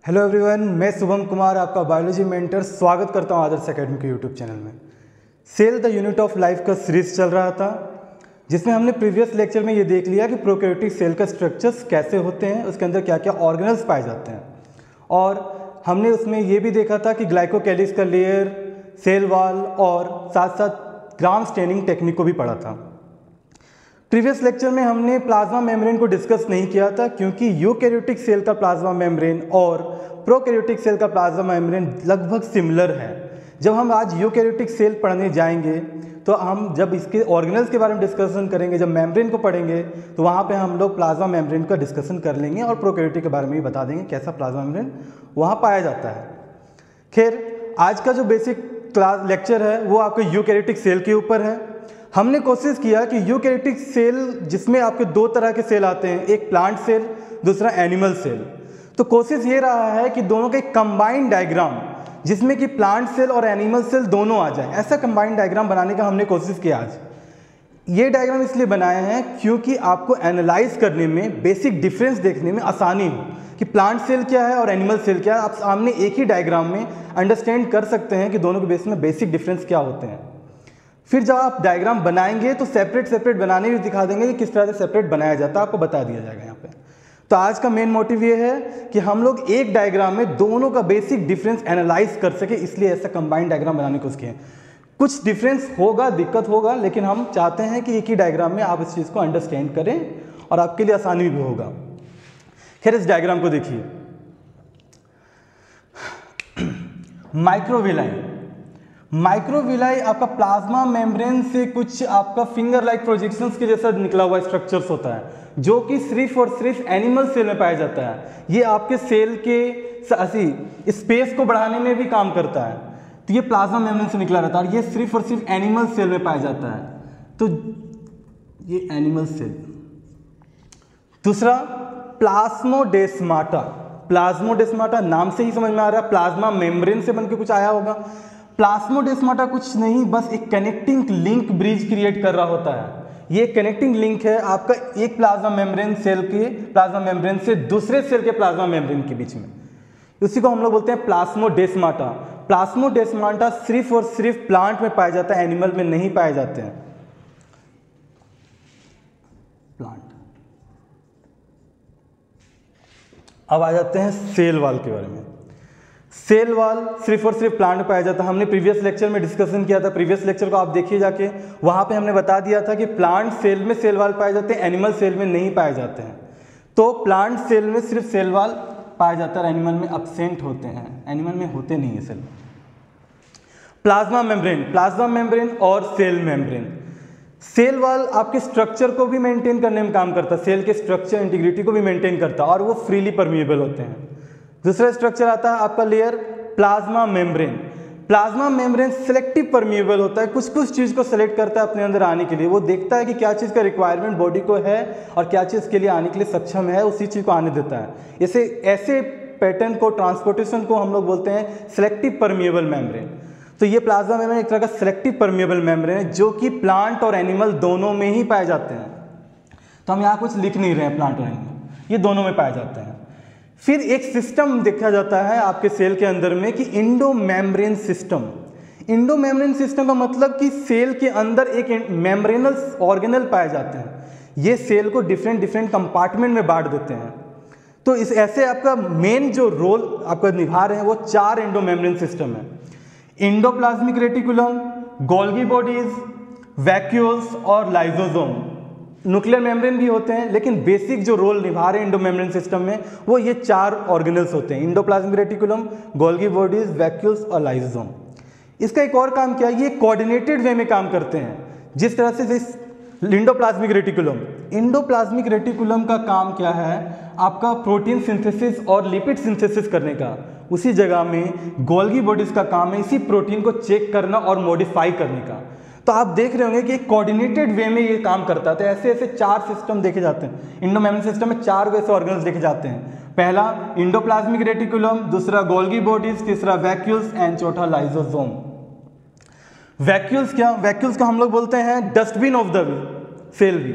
Hello everyone, मैं शुभम कुमार आपका biology mentor स्वागत करता हूं आदर्श एकेडमी के यूट्यूब चैनल में। Cell the unit of life का सीरीज चल रहा था, जिसमें हमने प्रीवियस लेक्चर में ये देख लिया कि प्रोकैरियोटिक सेल का स्ट्रक्चर्स कैसे होते हैं, उसके अंदर क्या क्या ऑर्गेनल्स पाए जाते हैं। और हमने उसमें ये भी देखा था कि ग्लाइकोकैलिक्स का लेयर, सेल वॉल और साथ साथ ग्राम स्टेनिंग टेक्निक को भी पढ़ा था। प्रीवियस लेक्चर में हमने प्लाज्मा मेम्ब्रेन को डिस्कस नहीं किया था, क्योंकि यूकैरियोटिक सेल का प्लाज्मा मेम्ब्रेन और प्रोकैरियोटिक सेल का प्लाज्मा मेम्ब्रेन लगभग सिमिलर है। जब हम आज यूकैरियोटिक सेल पढ़ने जाएंगे तो हम जब इसके ऑर्गेनल्स के बारे में डिस्कशन करेंगे, जब मेम्ब्रेन को पढ़ेंगे तो वहाँ पे हम लोग प्लाज्मा मेम्ब्रेन का डिस्कशन कर लेंगे और प्रोकैरियोटिक के बारे में भी बता देंगे कैसा प्लाज्मा मेम्ब्रेन वहाँ पाया जाता है। खैर, आज का जो बेसिक क्लास लेक्चर है वो आपके यूकैरियोटिक सेल के ऊपर है। हमने कोशिश किया कि यूकैरियोटिक सेल जिसमें आपके दो तरह के सेल आते हैं, एक प्लांट सेल, दूसरा एनिमल सेल। तो कोशिश ये रहा है कि दोनों का एक कंबाइंड डायग्राम जिसमें कि प्लांट सेल और एनिमल सेल दोनों आ जाए, ऐसा कंबाइंड डायग्राम बनाने का हमने कोशिश किया। आज ये डायग्राम इसलिए बनाए हैं क्योंकि आपको एनालाइज करने में, बेसिक डिफरेंस देखने में आसानी हो कि प्लांट सेल क्या है और एनिमल सेल क्या है। आप सामने एक ही डायग्राम में अंडरस्टैंड कर सकते हैं कि दोनों के बेस में बेसिक डिफरेंस क्या होते हैं। फिर जब आप डायग्राम बनाएंगे तो सेपरेट बनाने भी दिखा देंगे कि किस तरह से सेपरेट बनाया जाता है, आपको बता दिया जाएगा यहाँ पे। तो आज का मेन मोटिव ये है कि हम लोग एक डायग्राम में दोनों का बेसिक डिफरेंस एनालाइज कर सके, इसलिए ऐसा कंबाइंड डायग्राम बनाने की कोशिश किए। कुछ डिफरेंस होगा, दिक्कत होगा, लेकिन हम चाहते हैं कि एक ही डायग्राम में आप इस चीज़ को अंडरस्टैंड करें और आपके लिए आसानी भी होगा। खैर, इस डायग्राम को देखिए। माइक्रोविलाई आपका प्लाज्मा मेम्ब्रेन से कुछ आपका फिंगर लाइक प्रोजेक्शंस के जैसा निकला हुआ स्ट्रक्चर्स होता है, जो कि सिर्फ और सिर्फ एनिमल सेल में पाया जाता है। ये आपके सेल के स्पेस को बढ़ाने में भी काम करता है। तो ये प्लाज्मा मेम्ब्रेन से निकला रहता है और ये सिर्फ और सिर्फ एनिमल सेल में पाया जाता है। तो ये एनिमल सेल। दूसरा, प्लाज्मोडेस्माटा नाम से ही समझ में आ रहा है, प्लाज्मा मेम्ब्रेन से बनकर कुछ आया होगा। प्लाज्मोडेस्माटा कुछ नहीं, बस एक कनेक्टिंग लिंक ब्रिज क्रिएट कर रहा होता है। ये कनेक्टिंग लिंक है आपका एक प्लाज्मा मेम्ब्रेन सेल के प्लाज्मा मेम्ब्रेन से दूसरे सेल के प्लाज्मा मेम्ब्रेन के बीच में। उसी को हम लोग बोलते हैं प्लाज्मोडेस्माटा। प्लाज्मोडेस्माटा सिर्फ और सिर्फ प्लांट में पाया जाता है, एनिमल में नहीं पाए जाते हैं। प्लांट। अब आ जाते हैं सेल वॉल के बारे में। सेल वॉल सिर्फ और सिर्फ प्लांट में पाया जाता है। हमने प्रीवियस लेक्चर में डिस्कशन किया था, प्रीवियस लेक्चर को आप देखिए जाके, वहां पे हमने बता दिया था कि प्लांट सेल में सेल वॉल पाए जाते हैं, एनिमल सेल में नहीं पाए जाते हैं। तो प्लांट सेल में सिर्फ सेल वॉल पाया जाता है, एनिमल में एब्सेंट होते हैं, एनिमल में होते नहीं है सेल। प्लाज्मा मेम्ब्रेन और सेल मेम्ब्रेन। सेल वॉल आपके स्ट्रक्चर को भी मेंटेन करने में काम करता है, सेल के स्ट्रक्चर इंटीग्रिटी को भी मेंटेन करता है और वो फ्रीली परमिएबल होते हैं। दूसरा स्ट्रक्चर आता है आपका layer plasma membrane. Plasma membrane selective permeable होता है, कुछ कुछ चीज़ को सेलेक्ट करता है अपने अंदर आने के लिए। वो देखता है कि क्या चीज़ का रिक्वायरमेंट बॉडी को है और क्या चीज़ के लिए आने के लिए सक्षम है, उसी चीज़ को आने देता है। ऐसे पैटर्न को, ट्रांसपोर्टेशन को हम लोग बोलते हैं सिलेक्टिव परमिएबल मेम्ब्रेन। तो ये प्लाज्मा मेम्ब्रेन एक तरह का सिलेक्टिव परमिएबल मेम्ब्रेन है, जो कि प्लांट और एनिमल दोनों में ही पाए जाते हैं। तो हम यहाँ कुछ लिख नहीं रहे हैं, प्लांट और एनिमल ये दोनों में पाए जाते हैं। फिर एक सिस्टम देखा जाता है आपके सेल के अंदर में कि इंडोमेम्ब्रेन सिस्टम। इंडोमेम्ब्रेन सिस्टम का मतलब कि सेल के अंदर एक मेम्ब्रेनल ऑर्गेनल पाए जाते हैं। ये सेल को डिफरेंट कंपार्टमेंट में बांट देते हैं। तो इस ऐसे आपका मेन जो रोल आपका निभा रहे हैं वो 4 इंडोमेम्ब्रेन सिस्टम है। Endoplasmic reticulum, Golgi bodies, vacuoles और लाइसोसोम। न्यूक्लियर मेम्ब्रेन भी होते हैं, लेकिन बेसिक जो रोल निभा रहे हैं इंडोमेम्ब्रेन सिस्टम में वो ये 4 ऑर्गेनल्स होते हैं, endoplasmic reticulum, Golgi bodies, vacuoles और लाइसोसोम। इसका एक और काम क्या है, ये कोऑर्डिनेटेड वे में काम करते हैं। जिस तरह से इंडोप्लाज्मिक रेटिकुलम का काम क्या है, आपका प्रोटीन सिंथेसिस और लिपिड सिंथेसिस करने का। उसी जगह में गोल्गी बॉडीज का काम है इसी प्रोटीन को चेक करना और मॉडिफाई करने का। तो आप देख रहे होंगे कि कोऑर्डिनेटेड वे में ये काम करता है। तो ऐसे 4 सिस्टम देखे जाते हैं इंडोमेम्ब्रेन सिस्टम में, 4 ऐसे ऑर्गेनल्स देखे जाते हैं। पहला इंडोप्लाज्मिक रेटिकुलम, दूसरा गोल्गी बॉडीज, तीसरा वैक्यूल्स एंड चौथा लाइसोसोम। वैक्यूल्स का हम लोग बोलते हैं डस्टबिन ऑफ द सेल भी।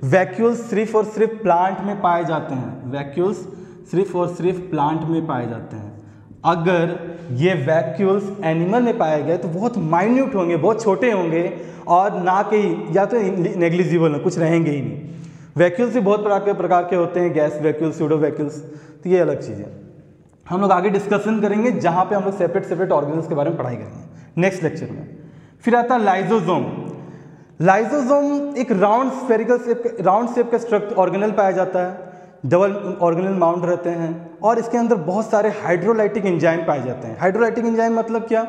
वैक्यूल्स सिर्फ और सिर्फ प्लांट में पाए जाते हैं, वैक्यूल्स सिर्फ और सिर्फ प्लांट में पाए जाते हैं। अगर ये वैक्यूल्स एनिमल में पाए गए तो बहुत माइन्यूट होंगे, बहुत छोटे होंगे और ना कि या तो नेग्लिजिबल हो, कुछ रहेंगे ही नहीं। वैक्यूल्स भी बहुत प्रकार के होते हैं, गैस वैक्यूल्स, स्यूडो वैक्यूल्स, तो ये अलग चीज़ है। हम लोग आगे डिस्कशन करेंगे जहाँ पे हम लोग सेपरेट ऑर्गेनल्स के बारे में पढ़ाई करेंगे नेक्स्ट लेक्चर में। फिर आता है लाइजोसोम। लाइजोसोम एक राउंड शेप का स्ट्रक्चर ऑर्गेनल पाया जाता है, डबल ऑर्गेनल माउंट रहते हैं और इसके अंदर बहुत सारे हाइड्रोलाइटिक एंजाइम पाए जाते हैं। हाइड्रोलाइटिक एंजाइम मतलब क्या?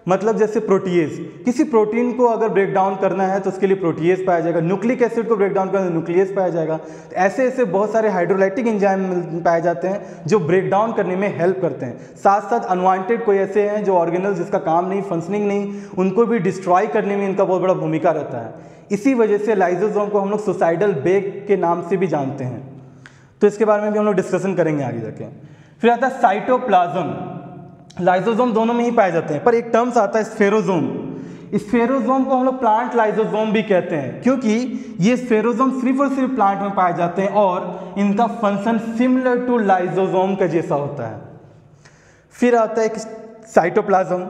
मतलब जैसे प्रोटीएज, किसी प्रोटीन को अगर ब्रेक डाउन करना है तो उसके लिए प्रोटीएज पाया जाएगा, न्यूक्लिक एसिड को ब्रेक डाउन करना है तो न्यूक्लियस पाया जाएगा। तो ऐसे ऐसे बहुत सारे हाइड्रोलाइटिक एंजाइम पाए जाते हैं जो ब्रेक डाउन करने में हेल्प करते हैं। साथ साथ अनवांटेड कोई ऐसे हैं जो ऑर्गेनल्स जिसका काम नहीं, फंक्शनिंग नहीं, उनको भी डिस्ट्रॉय करने में इनका बहुत बड़ा भूमिका रहता है। इसी वजह से लाइजोसोम को हम लोग सुसाइडल बेग के नाम से भी जानते हैं, तो इसके बारे में भी हम लोग डिस्कशन करेंगे आगे जाके। फिर आता है साइटोप्लाज्म। लाइजोसोम दोनों में ही पाए जाते हैं, पर एक टर्म्स आता है स्फेरोसोम। स्फेरोसोम को हम लोग प्लांट लाइजोसोम भी कहते हैं क्योंकि ये स्फेरोसोम सिर्फ और सिर्फ प्लांट में पाए जाते हैं और इनका फंक्शन सिमिलर टू लाइजोसोम का जैसा होता है। फिर आता है एक साइटोप्लाज्म।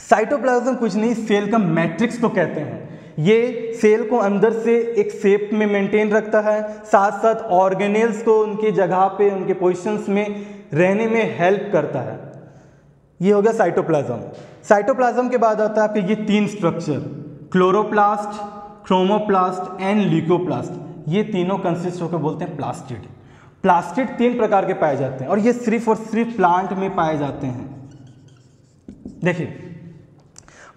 साइटोप्लाज्म कुछ नहीं, सेल का मैट्रिक्स को कहते हैं। ये सेल को अंदर से एक शेप में मेंटेन रखता है, साथ साथ ऑर्गेनेल्स को उनकी जगह पे, उनके पोजीशंस में रहने में हेल्प करता है। ये हो गया साइटोप्लाज्म। साइटोप्लाज्म के बाद आता है आपके ये तीन structure, chloroplast, chromoplast and leucoplast. ये तीनों कंसिस्ट होकर बोलते हैं प्लास्टिड। प्लास्टिड तीन प्रकार के पाए जाते हैं और ये सिर्फ और सिर्फ प्लांट में पाए जाते हैं। देखिए,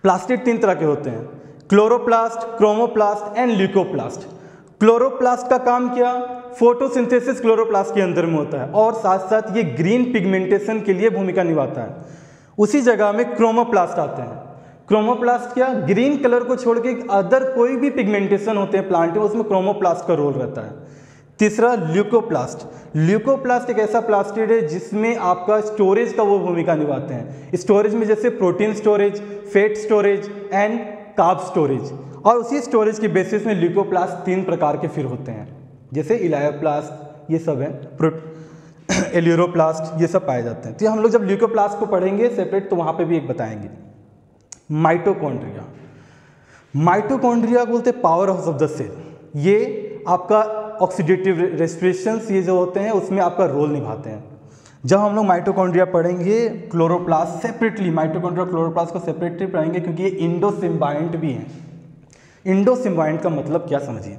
प्लास्टिड तीन तरह के होते हैं, chloroplast, chromoplast and leucoplast. Chloroplast का काम क्या? फोटोसिंथेसिस क्लोरोप्लास्ट के अंदर में होता है और साथ साथ ये ग्रीन पिगमेंटेशन के लिए भूमिका निभाता है। उसी जगह में क्रोमोप्लास्ट आते हैं। क्रोमोप्लास्ट क्या? ग्रीन कलर को छोड़ के अदर कोई भी पिगमेंटेशन होते हैं प्लांट में, उसमें क्रोमोप्लास्ट का रोल रहता है। तीसरा ल्यूकोप्लास्ट। ल्यूकोप्लास्ट एक ऐसा प्लास्टिड है जिसमें आपका स्टोरेज का वो भूमिका निभाते हैं। स्टोरेज में जैसे protein storage, fat storage and carb storage. और उसी स्टोरेज के बेसिस में ल्यूकोप्लास्ट तीन प्रकार के फिर होते हैं, जैसे इलायोप्लास्ट, ये सब है, एल्यूरोप्लास्ट, ये सब पाए जाते हैं। तो हम लोग जब ल्यूकोप्लास्ट को पढ़ेंगे सेपरेट तो वहाँ पे भी एक बताएंगे। माइटोकॉन्ड्रिया। माइटोकॉन्ड्रिया बोलते हैं power house of the cell. ये आपका ऑक्सीडेटिव रेस्पिरेशंस ये जो होते हैं उसमें आपका रोल निभाते हैं। जब हम लोग माइटोकॉन्ड्रिया पढ़ेंगे, क्लोरोप्लास्ट सेपरेटली, माइटोकॉन्ड्रिया क्लोरोप्लास्ट को सेपरेटली पढ़ेंगे क्योंकि ये इंडोसिम्बायंट भी हैं। इंडोसिम्बायंट का मतलब क्या समझिए?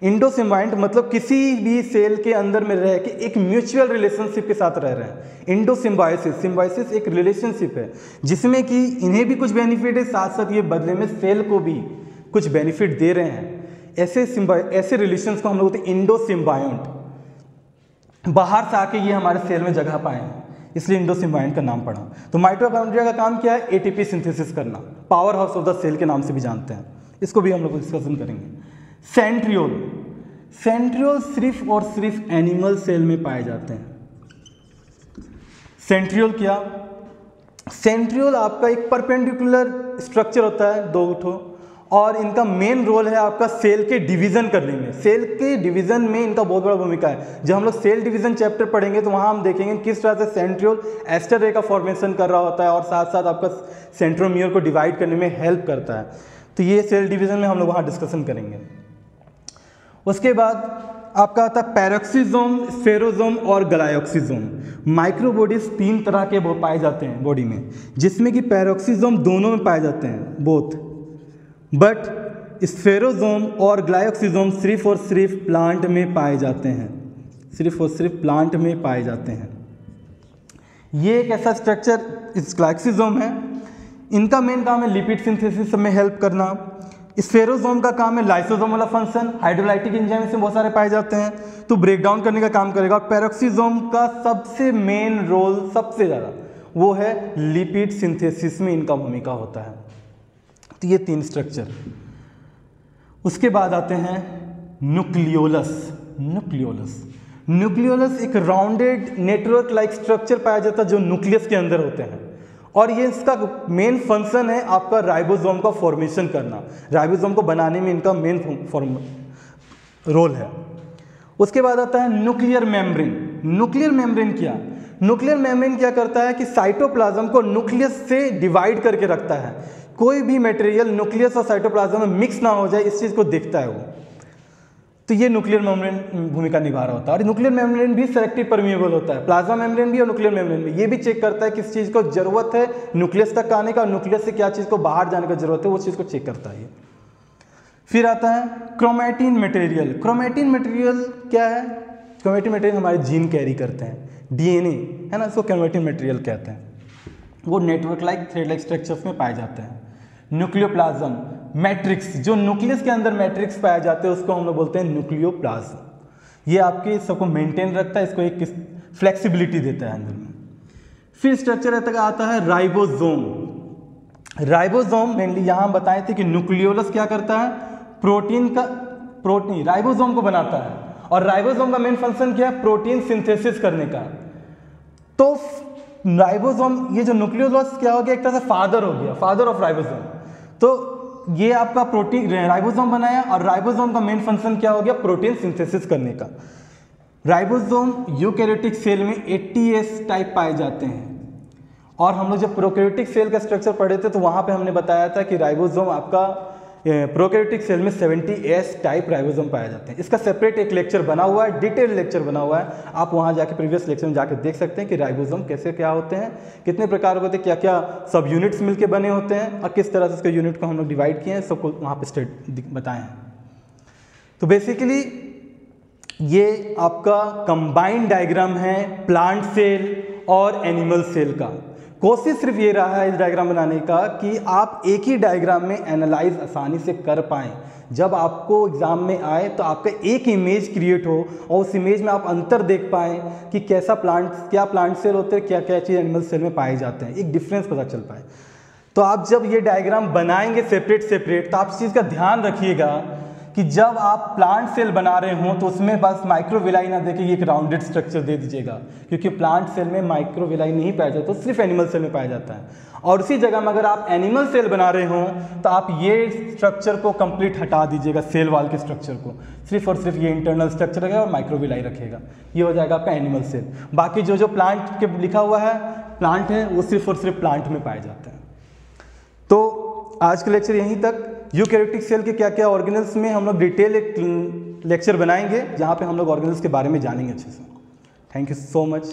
इंडोसिम्बायंट मतलब किसी भी सेल के अंदर में रह के एक म्यूचुअल रिलेशनशिप के साथ रह रहे हैं। इंडोसिम्बायोसिस, सिम्बायोसिस एक रिलेशनशिप है जिसमें कि इन्हें भी कुछ बेनिफिट है, साथ साथ ये बदले में सेल को भी कुछ बेनिफिट दे रहे हैं। ऐसे रिलेशंस को हम लोग बोलते हैं इंडोसिम्बायंट। बाहर से आके ये हमारे सेल में जगह पाए हैं, इसलिए इंडोसिम्बायंट का नाम पड़ा। तो माइटोकॉन्ड्रिया का काम क्या है? एटीपी सिंथेसिस करना, power house of the cell के नाम से भी जानते हैं। इसको भी हम लोग डिस्कशन करेंगे। सेंट्रियोल। सेंट्रियोल सिर्फ और सिर्फ एनिमल सेल में पाए जाते हैं। सेंट्रियोल क्या? सेंट्रियोल आपका एक परपेंडिकुलर स्ट्रक्चर होता है, दो ठो, और इनका मेन रोल है आपका सेल के डिवीजन करने में। सेल के डिवीजन में इनका बहुत बड़ा भूमिका है। जब हम लोग सेल डिवीजन चैप्टर पढ़ेंगे तो वहाँ हम देखेंगे किस तरह से सेंट्रियोल एस्टर रे का फॉर्मेशन कर रहा होता है और साथ साथ आपका सेंट्रोमियर को डिवाइड करने में हेल्प करता है। तो ये सेल डिवीजन में हम लोग वहाँ डिस्कशन करेंगे। उसके बाद आपका आता है पैरोक्सिसोम, स्फेरोसोम और ग्लायोक्सिसोम। माइक्रोबॉडीज तीन तरह के वो पाए जाते हैं बॉडी में, जिसमें कि पैरोक्सिसोम दोनों में पाए जाते हैं, बोथ, बट स्फेरोसोम और ग्लायोक्सिसोम सिर्फ और सिर्फ प्लांट में पाए जाते हैं, सिर्फ और सिर्फ प्लांट में पाए जाते हैं। ये एक ऐसा स्ट्रक्चर इस ग्लायोक्सिसोम है, इनका मेन काम है लिपिड सिंथेसिस में हेल्प करना। स्फेरोसोम का काम है लाइसोसोम वाला फंक्शन, हाइड्रोलाइटिक एंजाइम से बहुत सारे पाए जाते हैं तो ब्रेक डाउन करने का काम करेगा। और पैरोक्सिसोम का सबसे मेन रोल, सबसे ज़्यादा, वो है लिपिड सिंथेसिस में इनका भूमिका होता है। तो ये तीन स्ट्रक्चर। उसके बाद आते हैं न्यूक्लियोलस। न्यूक्लियोलस एक राउंडेड नेटवर्क लाइक स्ट्रक्चर पाया जाता है जो न्यूक्लियस के अंदर होते हैं और ये इसका मेन फंक्शन है आपका राइबोसोम का फॉर्मेशन करना। राइबोसोम को बनाने में इनका मेन रोल है। उसके बाद आता है न्यूक्लियर मेम्ब्रेन। न्यूक्लियर मेम्ब्रेन क्या, न्यूक्लियर मेम्ब्रेन क्या करता है कि साइटोप्लाज्म को न्यूक्लियस से डिवाइड करके रखता है। कोई भी मटेरियल न्यूक्लियस और साइटोप्लाज्म में मिक्स ना हो जाए, इस चीज़ को देखता है वो। तो ये न्यूक्लियर मेम्ब्रेन भूमिका निभा रहा होता है। और न्यूक्लियर मेम्ब्रेन भी सेलेक्टिव परमिएबल होता है, प्लाज्मा मेम्ब्रेन भी और न्यूक्लियर मेम्ब्रेन भी। ये भी चेक करता है किस चीज़ को जरूरत है न्यूक्लियस तक आने का, और न्यूक्लियस से क्या चीज़ को बाहर जाने का जरूरत है, वो चीज़ को चेक करता है। फिर आता है क्रोमैटिन मटेरियल। क्रोमैटिन मटेरियल क्या है? क्रोमैटिन मटेरियल हमारे जीन कैरी करते हैं, डीएनए है ना, इसको क्रोमैटिन मटेरियल कहते हैं। वो network like thread like structures में पाए जाते हैं। न्यूक्लियोप्लाज्म, मैट्रिक्स, जो न्यूक्लियस के अंदर मैट्रिक्स पाए जाते हैं उसको हम लोग बोलते हैं न्यूक्लियोप्लाज्म। ये आपके सबको मेंटेन रखता है, इसको एक फ्लेक्सिबिलिटी देता है अंदर में। फिर स्ट्रक्चर आता है राइबोसोम। राइबोसोम मेनली यहाँ हम बताए थे कि न्यूक्लियोलस क्या करता है, प्रोटीन राइबोसोम को बनाता है, और राइबोसोम का मेन फंक्शन क्या है, प्रोटीन सिंथेसिस करने का। तो राइबोसोम, ये जो न्यूक्लियोलस क्या हो गया, एक तरह से फादर हो गया, फादर ऑफ राइबोसोम। तो ये आपका प्रोटीन राइबोसोम बनाया, और राइबोसोम का मेन फंक्शन क्या हो गया, प्रोटीन सिंथेसिस करने का। राइबोसोम यूकैरियोटिक सेल में 80S टाइप पाए जाते हैं, और हम लोग जब प्रोकैरियोटिक सेल का स्ट्रक्चर पढ़े थे तो वहाँ पे हमने बताया था कि राइबोसोम आपका प्रोकैरियोटिक सेल में 70S टाइप राइबोसोम पाए जाते हैं। इसका सेपरेट एक लेक्चर बना हुआ है, डिटेल लेक्चर बना हुआ है, आप वहाँ जाके प्रीवियस लेक्चर में जाके देख सकते हैं कि राइबोसोम कैसे क्या होते हैं, कितने प्रकार के होते हैं, क्या क्या सब यूनिट्स मिलके बने होते हैं, और किस तरह से उसके यूनिट को हम लोग डिवाइड किए हैं, सबको वहाँ पे बताए हैं। तो बेसिकली ये आपका कंबाइंड डायग्राम है प्लांट सेल और एनिमल सेल का। कोशिश सिर्फ ये रहा है इस डायग्राम बनाने का कि आप एक ही डायग्राम में एनालाइज आसानी से कर पाएँ। जब आपको एग्जाम में आए तो आपका एक इमेज क्रिएट हो, और उस इमेज में आप अंतर देख पाएँ कि कैसा क्या प्लांट सेल होते हैं, क्या क्या चीज़ एनिमल सेल में पाए जाते हैं, एक डिफरेंस पता चल पाए। तो आप जब ये डायग्राम बनाएंगे सेपरेट तो आप इस चीज़ का ध्यान रखिएगा कि जब आप प्लांट सेल बना रहे हो तो उसमें बस माइक्रोविलाई ना देके एक राउंडेड स्ट्रक्चर दे दीजिएगा, क्योंकि प्लांट सेल में माइक्रोविलाई नहीं पाया जाता, तो सिर्फ एनिमल सेल में पाया जाता है। और उसी जगह में अगर आप एनिमल सेल बना रहे हो तो आप ये स्ट्रक्चर को कंप्लीट हटा दीजिएगा, सेल वाल के स्ट्रक्चर को, सिर्फ और सिर्फ ये इंटरनल स्ट्रक्चर रहेगा और माइक्रोविलाई रखिएगा, ये हो जाएगा आपका एनिमल सेल। बाकी जो प्लांट के लिखा हुआ है प्लांट है, वो सिर्फ और सिर्फ प्लांट में पाए जाते हैं। तो आज का लेक्चर यहीं तक। यूकैरियोटिक सेल के क्या क्या ऑर्गेनल्स में हम लोग डिटेल एक लेक्चर बनाएंगे, जहाँ पे हम लोग ऑर्गेनल्स के बारे में जानेंगे अच्छे से। Thank you so much.